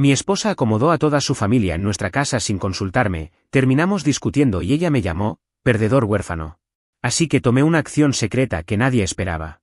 Mi esposa acomodó a toda su familia en nuestra casa sin consultarme, terminamos discutiendo y ella me llamó, perdedor huérfano. Así que tomé una acción secreta que nadie esperaba.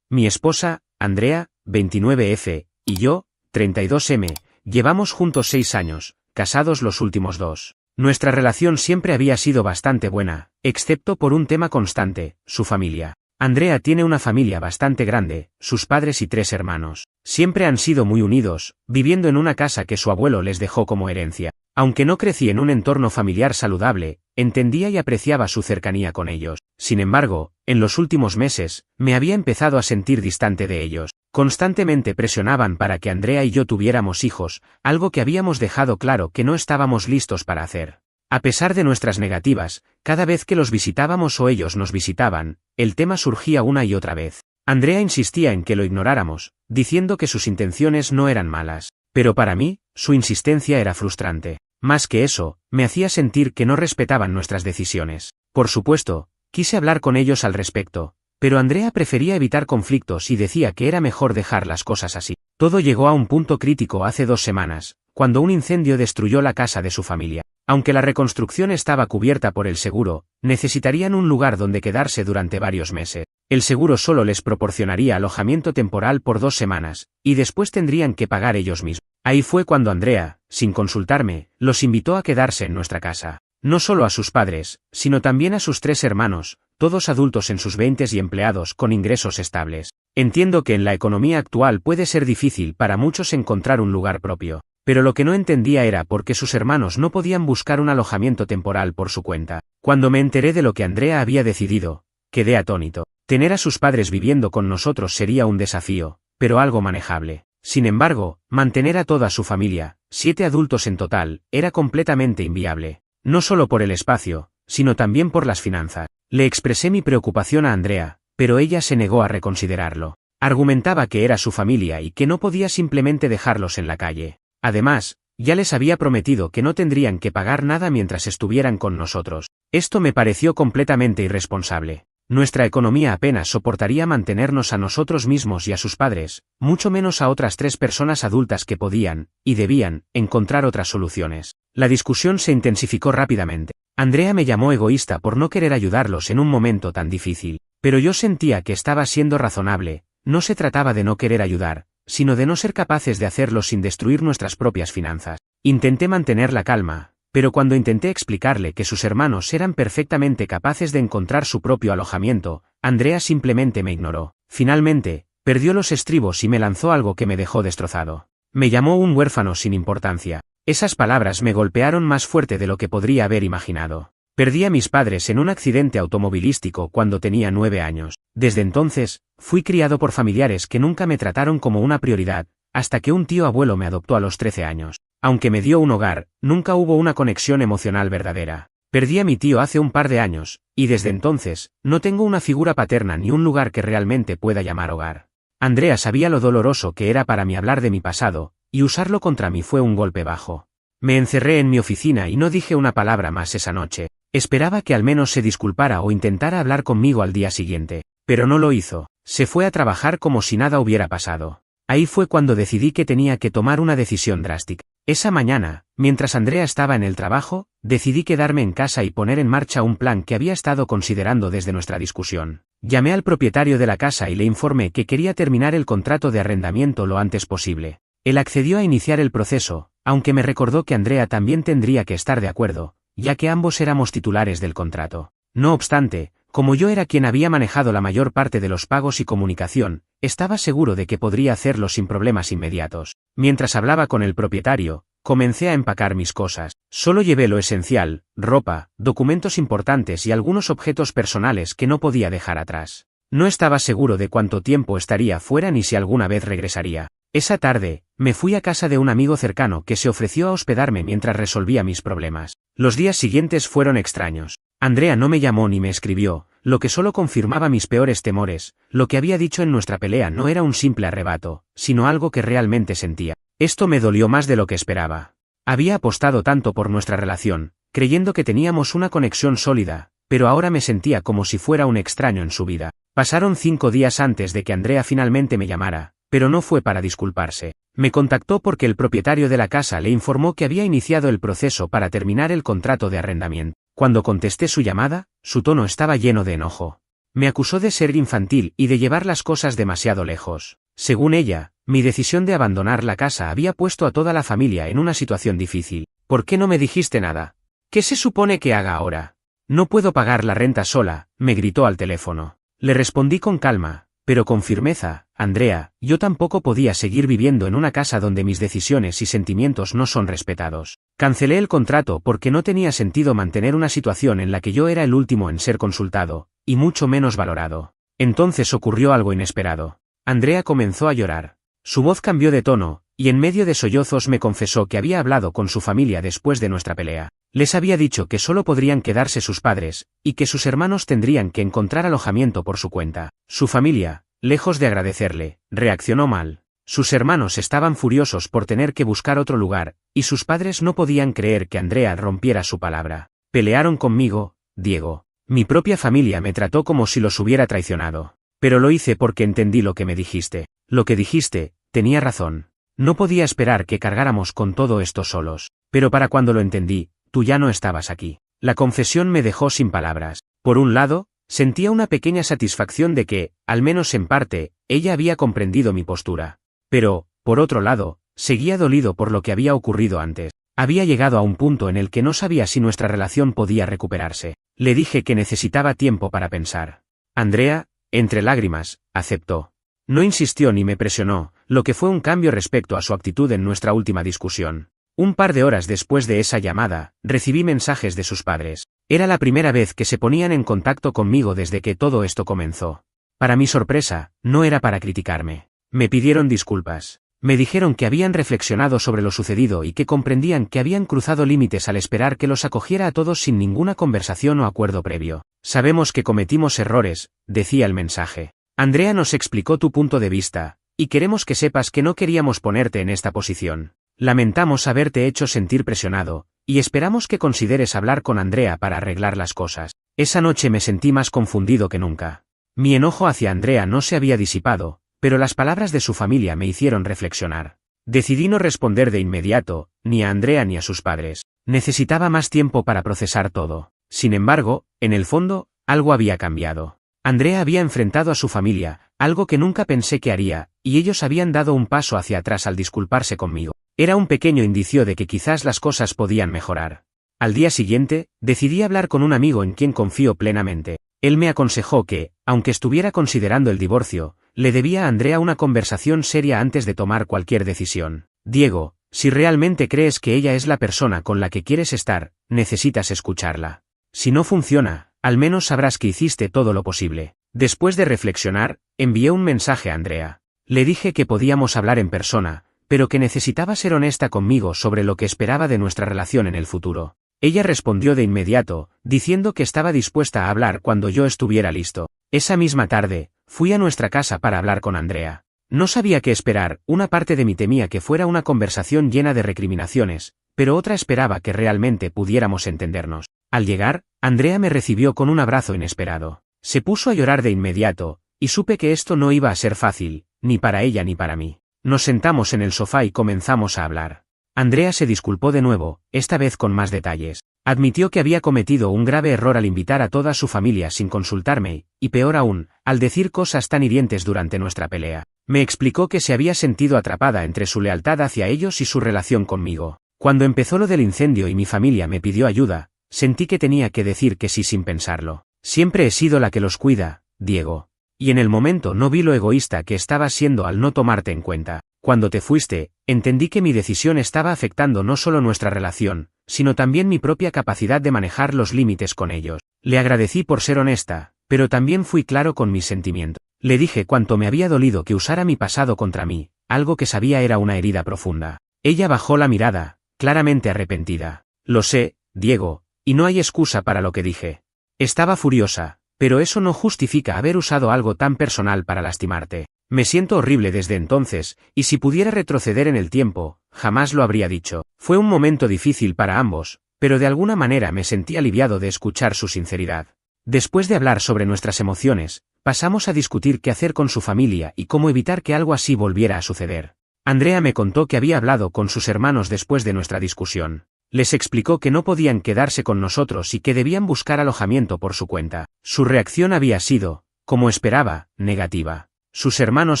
Mi esposa, Andrea, 29F, y yo, 32M, llevamos juntos 6 años, casados los últimos 2. Nuestra relación siempre había sido bastante buena, excepto por un tema constante, su familia. Andrea tiene una familia bastante grande, sus padres y 3 hermanos. Siempre han sido muy unidos, viviendo en una casa que su abuelo les dejó como herencia. Aunque no crecí en un entorno familiar saludable, entendía y apreciaba su cercanía con ellos. Sin embargo, en los últimos meses, me había empezado a sentir distante de ellos. Constantemente presionaban para que Andrea y yo tuviéramos hijos, algo que habíamos dejado claro que no estábamos listos para hacer. A pesar de nuestras negativas, cada vez que los visitábamos o ellos nos visitaban, el tema surgía una y otra vez. Andrea insistía en que lo ignoráramos, diciendo que sus intenciones no eran malas. Pero para mí, su insistencia era frustrante. Más que eso, me hacía sentir que no respetaban nuestras decisiones. Por supuesto, quise hablar con ellos al respecto, pero Andrea prefería evitar conflictos y decía que era mejor dejar las cosas así. Todo llegó a un punto crítico hace 2 semanas, cuando un incendio destruyó la casa de su familia. Aunque la reconstrucción estaba cubierta por el seguro, necesitarían un lugar donde quedarse durante varios meses. El seguro solo les proporcionaría alojamiento temporal por 2 semanas, y después tendrían que pagar ellos mismos. Ahí fue cuando Andrea, sin consultarme, los invitó a quedarse en nuestra casa. No solo a sus padres, sino también a sus 3 hermanos, todos adultos en sus 20s y empleados con ingresos estables. Entiendo que en la economía actual puede ser difícil para muchos encontrar un lugar propio. Pero lo que no entendía era por qué sus hermanos no podían buscar un alojamiento temporal por su cuenta. Cuando me enteré de lo que Andrea había decidido, quedé atónito. Tener a sus padres viviendo con nosotros sería un desafío, pero algo manejable. Sin embargo, mantener a toda su familia, 7 adultos en total, era completamente inviable. No solo por el espacio, sino también por las finanzas. Le expresé mi preocupación a Andrea, pero ella se negó a reconsiderarlo. Argumentaba que era su familia y que no podía simplemente dejarlos en la calle. Además, ya les había prometido que no tendrían que pagar nada mientras estuvieran con nosotros. Esto me pareció completamente irresponsable. Nuestra economía apenas soportaría mantenernos a nosotros mismos y a sus padres, mucho menos a otras 3 personas adultas que podían, y debían, encontrar otras soluciones. La discusión se intensificó rápidamente. Andrea me llamó egoísta por no querer ayudarlos en un momento tan difícil. Pero yo sentía que estaba siendo razonable, no se trataba de no querer ayudar, sino de no ser capaces de hacerlo sin destruir nuestras propias finanzas. Intenté mantener la calma, pero cuando intenté explicarle que sus hermanos eran perfectamente capaces de encontrar su propio alojamiento, Andrea simplemente me ignoró. Finalmente, perdió los estribos y me lanzó algo que me dejó destrozado. Me llamó un huérfano sin importancia. Esas palabras me golpearon más fuerte de lo que podría haber imaginado. Perdí a mis padres en un accidente automovilístico cuando tenía 9 años. Desde entonces, fui criado por familiares que nunca me trataron como una prioridad, hasta que un tío abuelo me adoptó a los 13 años. Aunque me dio un hogar, nunca hubo una conexión emocional verdadera. Perdí a mi tío hace un par de años, y desde entonces, no tengo una figura paterna ni un lugar que realmente pueda llamar hogar. Andrea sabía lo doloroso que era para mí hablar de mi pasado, y usarlo contra mí fue un golpe bajo. Me encerré en mi oficina y no dije una palabra más esa noche. Esperaba que al menos se disculpara o intentara hablar conmigo al día siguiente, pero no lo hizo. Se fue a trabajar como si nada hubiera pasado. Ahí fue cuando decidí que tenía que tomar una decisión drástica. Esa mañana, mientras Andrea estaba en el trabajo, decidí quedarme en casa y poner en marcha un plan que había estado considerando desde nuestra discusión. Llamé al propietario de la casa y le informé que quería terminar el contrato de arrendamiento lo antes posible. Él accedió a iniciar el proceso, aunque me recordó que Andrea también tendría que estar de acuerdo, ya que ambos éramos titulares del contrato. No obstante, como yo era quien había manejado la mayor parte de los pagos y comunicación, estaba seguro de que podría hacerlo sin problemas inmediatos. Mientras hablaba con el propietario, comencé a empacar mis cosas. Solo llevé lo esencial, ropa, documentos importantes y algunos objetos personales que no podía dejar atrás. No estaba seguro de cuánto tiempo estaría fuera ni si alguna vez regresaría. Esa tarde, me fui a casa de un amigo cercano que se ofreció a hospedarme mientras resolvía mis problemas. Los días siguientes fueron extraños. Andrea no me llamó ni me escribió, lo que solo confirmaba mis peores temores. Lo que había dicho en nuestra pelea no era un simple arrebato, sino algo que realmente sentía. Esto me dolió más de lo que esperaba. Había apostado tanto por nuestra relación, creyendo que teníamos una conexión sólida, pero ahora me sentía como si fuera un extraño en su vida. Pasaron 5 días antes de que Andrea finalmente me llamara, pero no fue para disculparse. Me contactó porque el propietario de la casa le informó que había iniciado el proceso para terminar el contrato de arrendamiento. Cuando contesté su llamada, su tono estaba lleno de enojo. Me acusó de ser infantil y de llevar las cosas demasiado lejos. Según ella, mi decisión de abandonar la casa había puesto a toda la familia en una situación difícil. ¿Por qué no me dijiste nada? ¿Qué se supone que haga ahora? No puedo pagar la renta sola, me gritó al teléfono. Le respondí con calma, pero con firmeza: Andrea, yo tampoco podía seguir viviendo en una casa donde mis decisiones y sentimientos no son respetados. Cancelé el contrato porque no tenía sentido mantener una situación en la que yo era el último en ser consultado, y mucho menos valorado. Entonces ocurrió algo inesperado. Andrea comenzó a llorar. Su voz cambió de tono, y en medio de sollozos me confesó que había hablado con su familia después de nuestra pelea. Les había dicho que solo podrían quedarse sus padres, y que sus hermanos tendrían que encontrar alojamiento por su cuenta. Su familia, lejos de agradecerle, reaccionó mal. Sus hermanos estaban furiosos por tener que buscar otro lugar, y sus padres no podían creer que Andrea rompiera su palabra. Pelearon conmigo, Diego. Mi propia familia me trató como si los hubiera traicionado. Pero lo hice porque entendí lo que me dijiste. Lo que dijiste, tenía razón. No podía esperar que cargáramos con todo esto solos. Pero para cuando lo entendí, tú ya no estabas aquí. La confesión me dejó sin palabras. Por un lado, sentía una pequeña satisfacción de que, al menos en parte, ella había comprendido mi postura. Pero, por otro lado, seguía dolido por lo que había ocurrido antes. Había llegado a un punto en el que no sabía si nuestra relación podía recuperarse. Le dije que necesitaba tiempo para pensar. Andrea, entre lágrimas, aceptó. No insistió ni me presionó, lo que fue un cambio respecto a su actitud en nuestra última discusión. Un par de horas después de esa llamada, recibí mensajes de sus padres. Era la primera vez que se ponían en contacto conmigo desde que todo esto comenzó. Para mi sorpresa, no era para criticarme. Me pidieron disculpas. Me dijeron que habían reflexionado sobre lo sucedido y que comprendían que habían cruzado límites al esperar que los acogiera a todos sin ninguna conversación o acuerdo previo. Sabemos que cometimos errores, decía el mensaje. Andrea nos explicó tu punto de vista, y queremos que sepas que no queríamos ponerte en esta posición. Lamentamos haberte hecho sentir presionado, y esperamos que consideres hablar con Andrea para arreglar las cosas. Esa noche me sentí más confundido que nunca. Mi enojo hacia Andrea no se había disipado, pero las palabras de su familia me hicieron reflexionar. Decidí no responder de inmediato, ni a Andrea ni a sus padres. Necesitaba más tiempo para procesar todo. Sin embargo, en el fondo, algo había cambiado. Andrea había enfrentado a su familia, algo que nunca pensé que haría, y ellos habían dado un paso hacia atrás al disculparse conmigo. Era un pequeño indicio de que quizás las cosas podían mejorar. Al día siguiente, decidí hablar con un amigo en quien confío plenamente. Él me aconsejó que, aunque estuviera considerando el divorcio, le debía a Andrea una conversación seria antes de tomar cualquier decisión. Diego, si realmente crees que ella es la persona con la que quieres estar, necesitas escucharla. Si no funciona, al menos sabrás que hiciste todo lo posible. Después de reflexionar, envié un mensaje a Andrea. Le dije que podíamos hablar en persona, pero que necesitaba ser honesta conmigo sobre lo que esperaba de nuestra relación en el futuro. Ella respondió de inmediato, diciendo que estaba dispuesta a hablar cuando yo estuviera listo. Esa misma tarde, fui a nuestra casa para hablar con Andrea. No sabía qué esperar, una parte de mí temía que fuera una conversación llena de recriminaciones, pero otra esperaba que realmente pudiéramos entendernos. Al llegar, Andrea me recibió con un abrazo inesperado. Se puso a llorar de inmediato, y supe que esto no iba a ser fácil, ni para ella ni para mí. Nos sentamos en el sofá y comenzamos a hablar. Andrea se disculpó de nuevo, esta vez con más detalles. Admitió que había cometido un grave error al invitar a toda su familia sin consultarme, y peor aún, al decir cosas tan hirientes durante nuestra pelea. Me explicó que se había sentido atrapada entre su lealtad hacia ellos y su relación conmigo. Cuando empezó lo del incendio y mi familia me pidió ayuda, sentí que tenía que decir que sí sin pensarlo. Siempre he sido la que los cuida, Diego. Y en el momento no vi lo egoísta que estaba siendo al no tomarte en cuenta. Cuando te fuiste, entendí que mi decisión estaba afectando no solo nuestra relación, sino también mi propia capacidad de manejar los límites con ellos. Le agradecí por ser honesta, pero también fui claro con mis sentimientos. Le dije cuánto me había dolido que usara mi pasado contra mí, algo que sabía era una herida profunda. Ella bajó la mirada, claramente arrepentida. Lo sé, Diego, y no hay excusa para lo que dije. Estaba furiosa, pero eso no justifica haber usado algo tan personal para lastimarte. Me siento horrible desde entonces, y si pudiera retroceder en el tiempo, jamás lo habría dicho. Fue un momento difícil para ambos, pero de alguna manera me sentí aliviado de escuchar su sinceridad. Después de hablar sobre nuestras emociones, pasamos a discutir qué hacer con su familia y cómo evitar que algo así volviera a suceder. Andrea me contó que había hablado con sus hermanos después de nuestra discusión. Les explicó que no podían quedarse con nosotros y que debían buscar alojamiento por su cuenta. Su reacción había sido, como esperaba, negativa. Sus hermanos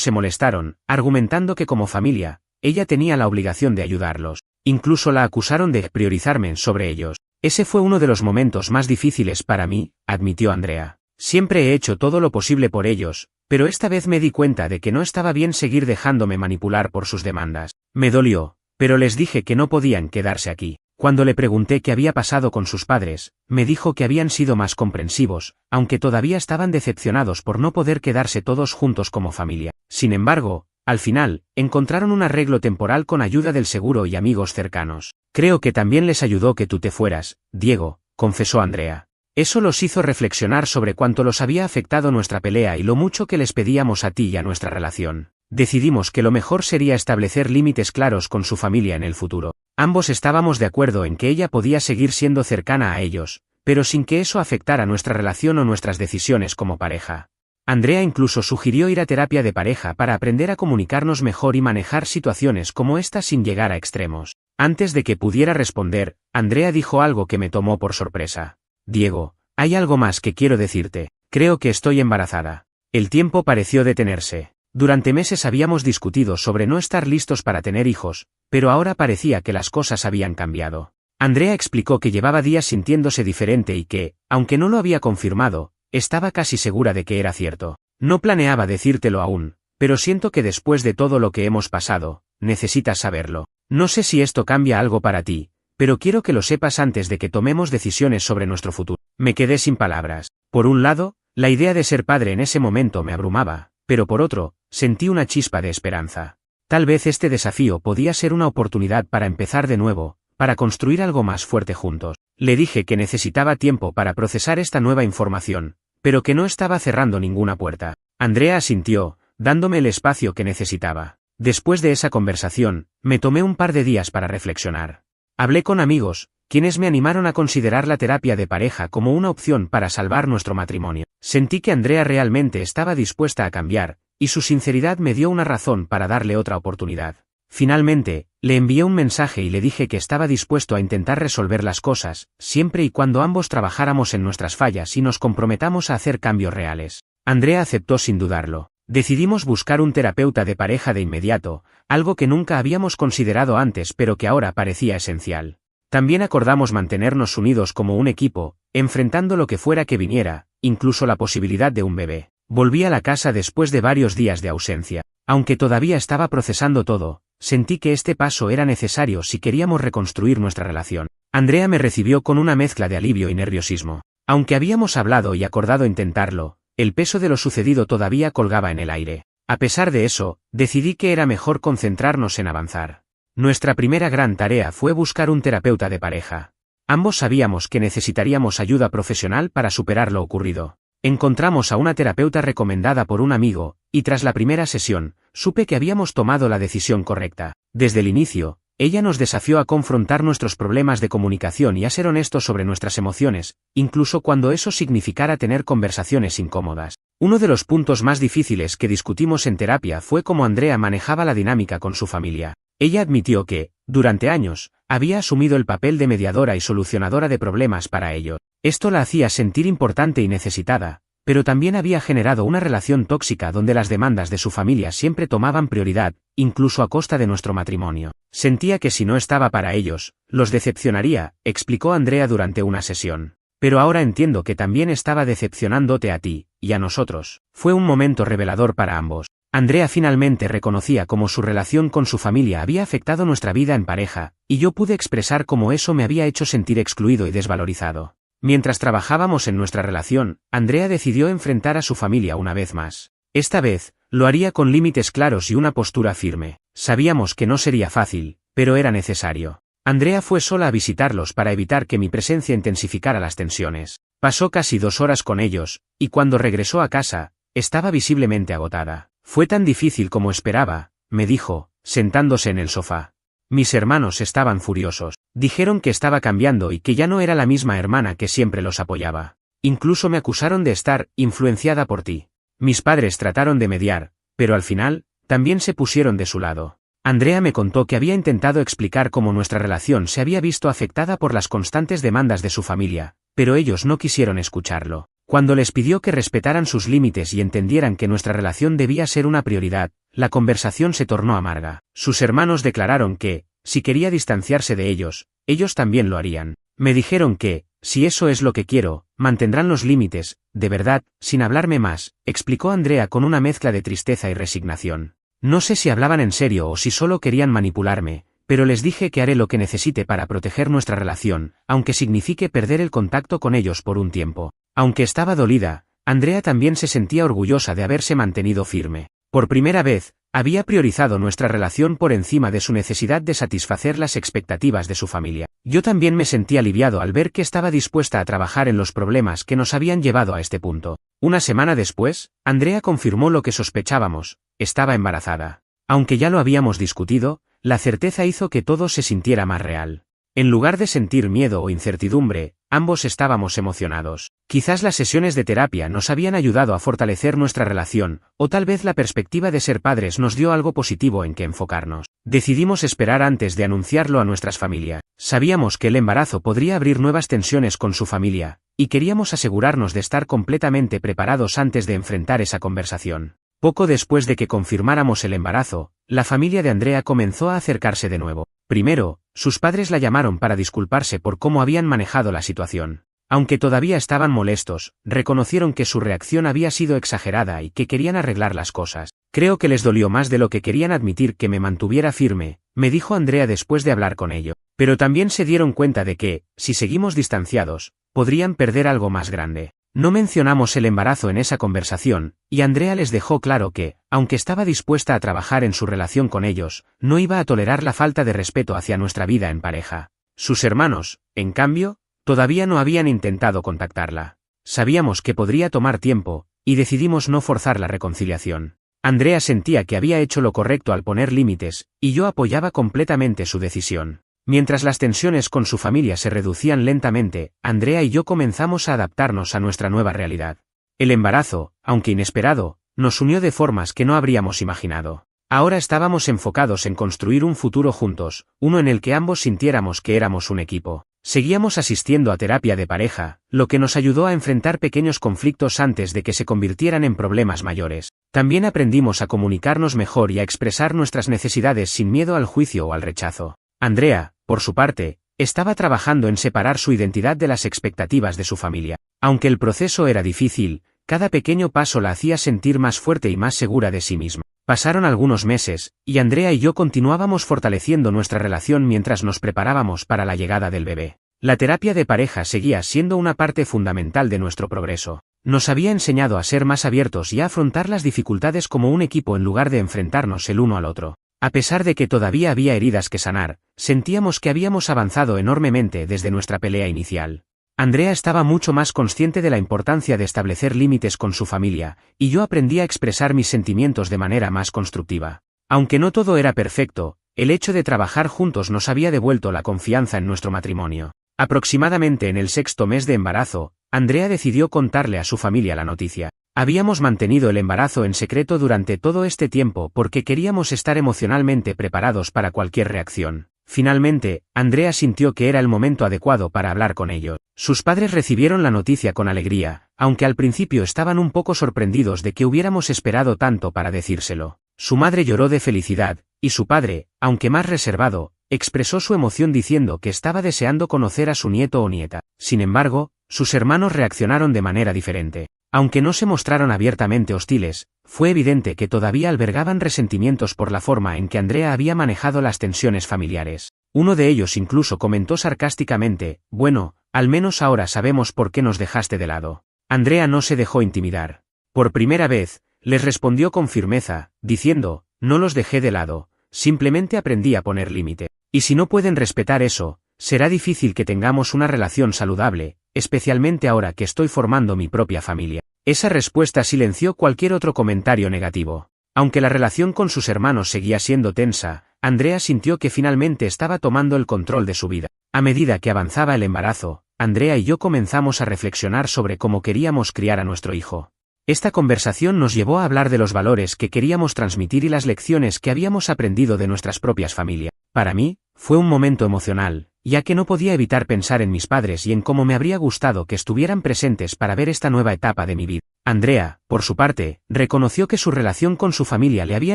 se molestaron, argumentando que como familia, ella tenía la obligación de ayudarlos. Incluso la acusaron de priorizarme sobre ellos. Ese fue uno de los momentos más difíciles para mí, admitió Andrea. Siempre he hecho todo lo posible por ellos, pero esta vez me di cuenta de que no estaba bien seguir dejándome manipular por sus demandas. Me dolió, pero les dije que no podían quedarse aquí. Cuando le pregunté qué había pasado con sus padres, me dijo que habían sido más comprensivos, aunque todavía estaban decepcionados por no poder quedarse todos juntos como familia. Sin embargo, al final, encontraron un arreglo temporal con ayuda del seguro y amigos cercanos. Creo que también les ayudó que tú te fueras, Diego, confesó Andrea. Eso los hizo reflexionar sobre cuánto los había afectado nuestra pelea y lo mucho que les pedíamos a ti y a nuestra relación. Decidimos que lo mejor sería establecer límites claros con su familia en el futuro. Ambos estábamos de acuerdo en que ella podía seguir siendo cercana a ellos, pero sin que eso afectara nuestra relación o nuestras decisiones como pareja. Andrea incluso sugirió ir a terapia de pareja para aprender a comunicarnos mejor y manejar situaciones como esta sin llegar a extremos. Antes de que pudiera responder, Andrea dijo algo que me tomó por sorpresa. Diego, hay algo más que quiero decirte. Creo que estoy embarazada. El tiempo pareció detenerse. Durante meses habíamos discutido sobre no estar listos para tener hijos, pero ahora parecía que las cosas habían cambiado. Andrea explicó que llevaba días sintiéndose diferente y que, aunque no lo había confirmado, estaba casi segura de que era cierto. No planeaba decírtelo aún, pero siento que después de todo lo que hemos pasado, necesitas saberlo. No sé si esto cambia algo para ti, pero quiero que lo sepas antes de que tomemos decisiones sobre nuestro futuro. Me quedé sin palabras. Por un lado, la idea de ser padre en ese momento me abrumaba, pero por otro, sentí una chispa de esperanza. Tal vez este desafío podía ser una oportunidad para empezar de nuevo, para construir algo más fuerte juntos. Le dije que necesitaba tiempo para procesar esta nueva información, pero que no estaba cerrando ninguna puerta. Andrea asintió, dándome el espacio que necesitaba. Después de esa conversación, me tomé un par de días para reflexionar. Hablé con amigos, quienes me animaron a considerar la terapia de pareja como una opción para salvar nuestro matrimonio. Sentí que Andrea realmente estaba dispuesta a cambiar, y su sinceridad me dio una razón para darle otra oportunidad. Finalmente, le envié un mensaje y le dije que estaba dispuesto a intentar resolver las cosas, siempre y cuando ambos trabajáramos en nuestras fallas y nos comprometamos a hacer cambios reales. Andrea aceptó sin dudarlo. Decidimos buscar un terapeuta de pareja de inmediato, algo que nunca habíamos considerado antes pero que ahora parecía esencial. También acordamos mantenernos unidos como un equipo, enfrentando lo que fuera que viniera, incluso la posibilidad de un bebé. Volví a la casa después de varios días de ausencia. Aunque todavía estaba procesando todo, sentí que este paso era necesario si queríamos reconstruir nuestra relación. Andrea me recibió con una mezcla de alivio y nerviosismo. Aunque habíamos hablado y acordado intentarlo, el peso de lo sucedido todavía colgaba en el aire. A pesar de eso, decidí que era mejor concentrarnos en avanzar. Nuestra primera gran tarea fue buscar un terapeuta de pareja. Ambos sabíamos que necesitaríamos ayuda profesional para superar lo ocurrido. Encontramos a una terapeuta recomendada por un amigo, y tras la primera sesión, supe que habíamos tomado la decisión correcta. Desde el inicio, ella nos desafió a confrontar nuestros problemas de comunicación y a ser honestos sobre nuestras emociones, incluso cuando eso significara tener conversaciones incómodas. Uno de los puntos más difíciles que discutimos en terapia fue cómo Andrea manejaba la dinámica con su familia. Ella admitió que, durante años, había asumido el papel de mediadora y solucionadora de problemas para ellos. Esto la hacía sentir importante y necesitada, pero también había generado una relación tóxica donde las demandas de su familia siempre tomaban prioridad, incluso a costa de nuestro matrimonio. Sentía que si no estaba para ellos, los decepcionaría, explicó Andrea durante una sesión. Pero ahora entiendo que también estaba decepcionándote a ti, y a nosotros. Fue un momento revelador para ambos. Andrea finalmente reconocía cómo su relación con su familia había afectado nuestra vida en pareja, y yo pude expresar cómo eso me había hecho sentir excluido y desvalorizado. Mientras trabajábamos en nuestra relación, Andrea decidió enfrentar a su familia una vez más. Esta vez, lo haría con límites claros y una postura firme. Sabíamos que no sería fácil, pero era necesario. Andrea fue sola a visitarlos para evitar que mi presencia intensificara las tensiones. Pasó casi 2 horas con ellos, y cuando regresó a casa, estaba visiblemente agotada. Fue tan difícil como esperaba, me dijo, sentándose en el sofá. Mis hermanos estaban furiosos. Dijeron que estaba cambiando y que ya no era la misma hermana que siempre los apoyaba. Incluso me acusaron de estar influenciada por ti. Mis padres trataron de mediar, pero al final, también se pusieron de su lado. Andrea me contó que había intentado explicar cómo nuestra relación se había visto afectada por las constantes demandas de su familia, pero ellos no quisieron escucharlo. Cuando les pidió que respetaran sus límites y entendieran que nuestra relación debía ser una prioridad, la conversación se tornó amarga. Sus hermanos declararon que, si quería distanciarse de ellos también lo harían. Me dijeron que, si eso es lo que quiero, mantendrán los límites, de verdad, sin hablarme más, explicó Andrea con una mezcla de tristeza y resignación. No sé si hablaban en serio o si solo querían manipularme, pero les dije que haré lo que necesite para proteger nuestra relación, aunque signifique perder el contacto con ellos por un tiempo. Aunque estaba dolida, Andrea también se sentía orgullosa de haberse mantenido firme. Por primera vez, había priorizado nuestra relación por encima de su necesidad de satisfacer las expectativas de su familia. Yo también me sentí aliviado al ver que estaba dispuesta a trabajar en los problemas que nos habían llevado a este punto. Una semana después, Andrea confirmó lo que sospechábamos: estaba embarazada. Aunque ya lo habíamos discutido, la certeza hizo que todo se sintiera más real. En lugar de sentir miedo o incertidumbre, ambos estábamos emocionados. Quizás las sesiones de terapia nos habían ayudado a fortalecer nuestra relación, o tal vez la perspectiva de ser padres nos dio algo positivo en que enfocarnos. Decidimos esperar antes de anunciarlo a nuestras familias. Sabíamos que el embarazo podría abrir nuevas tensiones con su familia, y queríamos asegurarnos de estar completamente preparados antes de enfrentar esa conversación. Poco después de que confirmáramos el embarazo, la familia de Andrea comenzó a acercarse de nuevo. Primero, sus padres la llamaron para disculparse por cómo habían manejado la situación. Aunque todavía estaban molestos, reconocieron que su reacción había sido exagerada y que querían arreglar las cosas. Creo que les dolió más de lo que querían admitir que me mantuviera firme, me dijo Andrea después de hablar con ellos. Pero también se dieron cuenta de que, si seguimos distanciados, podrían perder algo más grande. No mencionamos el embarazo en esa conversación, y Andrea les dejó claro que, aunque estaba dispuesta a trabajar en su relación con ellos, no iba a tolerar la falta de respeto hacia nuestra vida en pareja. Sus hermanos, en cambio, todavía no habían intentado contactarla. Sabíamos que podría tomar tiempo, y decidimos no forzar la reconciliación. Andrea sentía que había hecho lo correcto al poner límites, y yo apoyaba completamente su decisión. Mientras las tensiones con su familia se reducían lentamente, Andrea y yo comenzamos a adaptarnos a nuestra nueva realidad. El embarazo, aunque inesperado, nos unió de formas que no habríamos imaginado. Ahora estábamos enfocados en construir un futuro juntos, uno en el que ambos sintiéramos que éramos un equipo. Seguíamos asistiendo a terapia de pareja, lo que nos ayudó a enfrentar pequeños conflictos antes de que se convirtieran en problemas mayores. También aprendimos a comunicarnos mejor y a expresar nuestras necesidades sin miedo al juicio o al rechazo. Andrea, por su parte, estaba trabajando en separar su identidad de las expectativas de su familia. Aunque el proceso era difícil, cada pequeño paso la hacía sentir más fuerte y más segura de sí misma. Pasaron algunos meses, y Andrea y yo continuábamos fortaleciendo nuestra relación mientras nos preparábamos para la llegada del bebé. La terapia de pareja seguía siendo una parte fundamental de nuestro progreso. Nos había enseñado a ser más abiertos y a afrontar las dificultades como un equipo en lugar de enfrentarnos el uno al otro. A pesar de que todavía había heridas que sanar, sentíamos que habíamos avanzado enormemente desde nuestra pelea inicial. Andrea estaba mucho más consciente de la importancia de establecer límites con su familia, y yo aprendí a expresar mis sentimientos de manera más constructiva. Aunque no todo era perfecto, el hecho de trabajar juntos nos había devuelto la confianza en nuestro matrimonio. Aproximadamente en el 6º mes de embarazo, Andrea decidió contarle a su familia la noticia. Habíamos mantenido el embarazo en secreto durante todo este tiempo porque queríamos estar emocionalmente preparados para cualquier reacción. Finalmente, Andrea sintió que era el momento adecuado para hablar con ellos. Sus padres recibieron la noticia con alegría, aunque al principio estaban un poco sorprendidos de que hubiéramos esperado tanto para decírselo. Su madre lloró de felicidad, y su padre, aunque más reservado, expresó su emoción diciendo que estaba deseando conocer a su nieto o nieta. Sin embargo, sus hermanos reaccionaron de manera diferente. Aunque no se mostraron abiertamente hostiles, fue evidente que todavía albergaban resentimientos por la forma en que Andrea había manejado las tensiones familiares. Uno de ellos incluso comentó sarcásticamente: «Bueno, al menos ahora sabemos por qué nos dejaste de lado». Andrea no se dejó intimidar. Por primera vez, les respondió con firmeza, diciendo: «No los dejé de lado, simplemente aprendí a poner límite. Y si no pueden respetar eso, será difícil que tengamos una relación saludable, especialmente ahora que estoy formando mi propia familia». Esa respuesta silenció cualquier otro comentario negativo. Aunque la relación con sus hermanos seguía siendo tensa, Andrea sintió que finalmente estaba tomando el control de su vida. A medida que avanzaba el embarazo, Andrea y yo comenzamos a reflexionar sobre cómo queríamos criar a nuestro hijo. Esta conversación nos llevó a hablar de los valores que queríamos transmitir y las lecciones que habíamos aprendido de nuestras propias familias. Para mí, fue un momento emocional, ya que no podía evitar pensar en mis padres y en cómo me habría gustado que estuvieran presentes para ver esta nueva etapa de mi vida. Andrea, por su parte, reconoció que su relación con su familia le había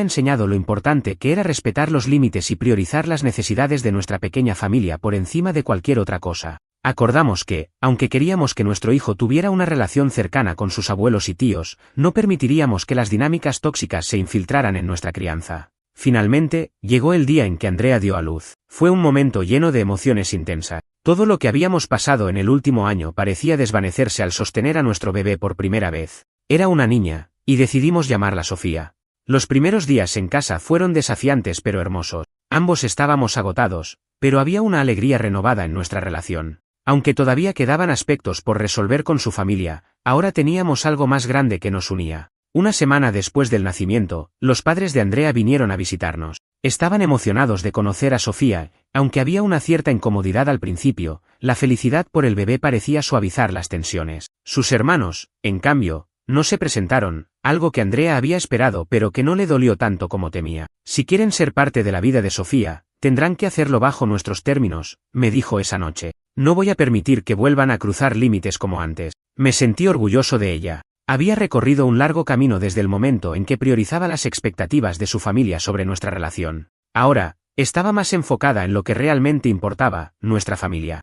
enseñado lo importante que era respetar los límites y priorizar las necesidades de nuestra pequeña familia por encima de cualquier otra cosa. Acordamos que, aunque queríamos que nuestro hijo tuviera una relación cercana con sus abuelos y tíos, no permitiríamos que las dinámicas tóxicas se infiltraran en nuestra crianza. Finalmente, llegó el día en que Andrea dio a luz. Fue un momento lleno de emociones intensas. Todo lo que habíamos pasado en el último año parecía desvanecerse al sostener a nuestro bebé por primera vez. Era una niña, y decidimos llamarla Sofía. Los primeros días en casa fueron desafiantes pero hermosos. Ambos estábamos agotados, pero había una alegría renovada en nuestra relación. Aunque todavía quedaban aspectos por resolver con su familia, ahora teníamos algo más grande que nos unía. Una semana después del nacimiento, los padres de Andrea vinieron a visitarnos. Estaban emocionados de conocer a Sofía, aunque había una cierta incomodidad al principio, la felicidad por el bebé parecía suavizar las tensiones. Sus hermanos, en cambio, no se presentaron, algo que Andrea había esperado pero que no le dolió tanto como temía. Si quieren ser parte de la vida de Sofía, tendrán que hacerlo bajo nuestros términos, me dijo esa noche. No voy a permitir que vuelvan a cruzar límites como antes. Me sentí orgulloso de ella. Había recorrido un largo camino desde el momento en que priorizaba las expectativas de su familia sobre nuestra relación. Ahora, estaba más enfocada en lo que realmente importaba, nuestra familia.